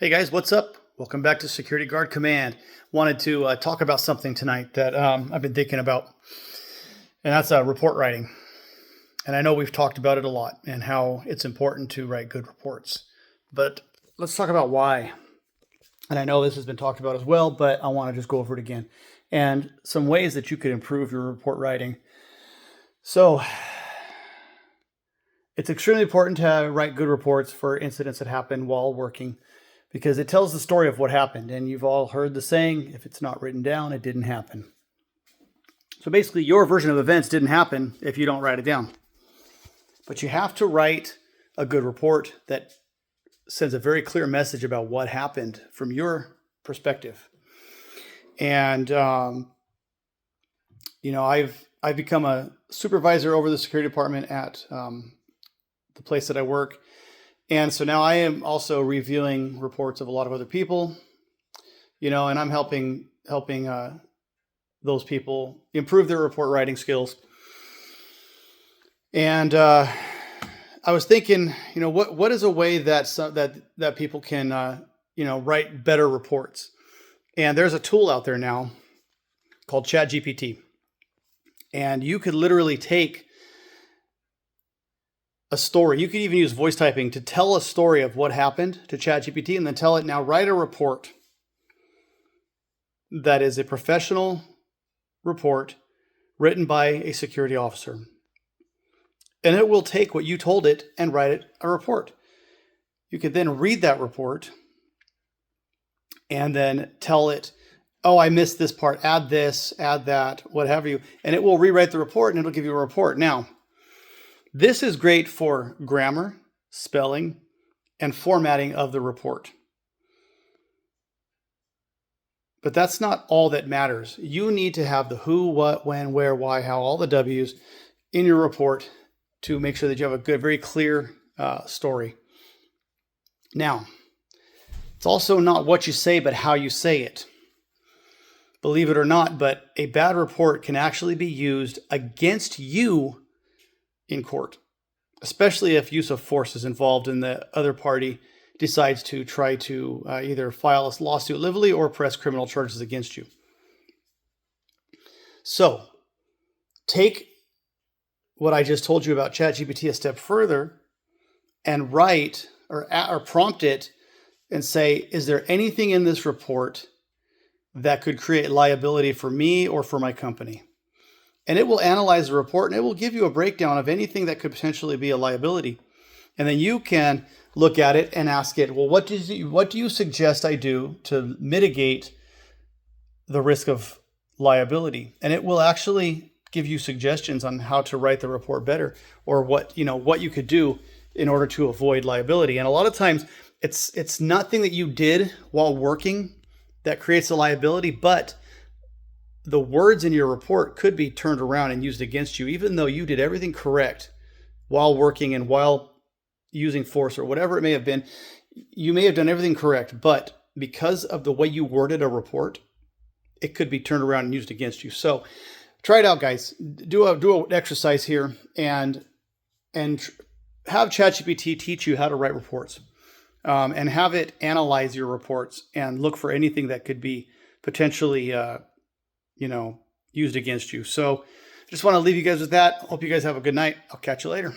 Hey guys, what's up? Welcome back to Security Guard Command. Wanted to talk about something tonight that I've been thinking about, and that's report writing. And I know we've talked about it a lot and how it's important to write good reports. But let's talk about why. And I know this has been talked about as well, but I want to just go over it again. And some ways that you could improve your report writing. So it's extremely important to write good reports for incidents that happen while working, because it tells the story of what happened. And you've all heard the saying, if it's not written down, it didn't happen. So basically, your version of events didn't happen if you don't write it down. But you have to write a good report that sends a very clear message about what happened from your perspective. And, I've become a supervisor over the security department at the place that I work. And so now I am also reviewing reports of a lot of other people, and I'm helping those people improve their report writing skills. And I was thinking, what is a way that people can, write better reports? And there's a tool out there now called ChatGPT, and you could literally take a story. You could even use voice typing to tell a story of what happened to ChatGPT and then tell it, now write a report that is a professional report written by a security officer. And it will take what you told it and write it a report. You could then read that report and then tell it, oh, I missed this part, add this, add that, what have you. And it will rewrite the report and it'll give you a report. Now, this is great for grammar, spelling, and formatting of the report. But that's not all that matters. You need to have the who, what, when, where, why, how, all the W's in your report to make sure that you have a good, very clear story. Now, it's also not what you say, but how you say it. Believe it or not, but a bad report can actually be used against you in court, especially if use of force is involved and the other party decides to try to either file a lawsuit civilly or press criminal charges against you. So take what I just told you about ChatGPT a step further and write or prompt it and say, is there anything in this report that could create liability for me or for my company? And it will analyze the report and it will give you a breakdown of anything that could potentially be a liability. And then you can look at it and ask it, well, what do you suggest I do to mitigate the risk of liability? And it will actually give you suggestions on how to write the report better, or what you could do in order to avoid liability. And a lot of times it's nothing that you did while working that creates a liability, but the words in your report could be turned around and used against you, even though you did everything correct while working and while using force or whatever it may have been. You may have done everything correct, but because of the way you worded a report, it could be turned around and used against you. So try it out, guys. Do an exercise here and have ChatGPT teach you how to write reports, and have it analyze your reports and look for anything that could be potentially used against you. So I just want to leave you guys with that. Hope you guys have a good night. I'll catch you later.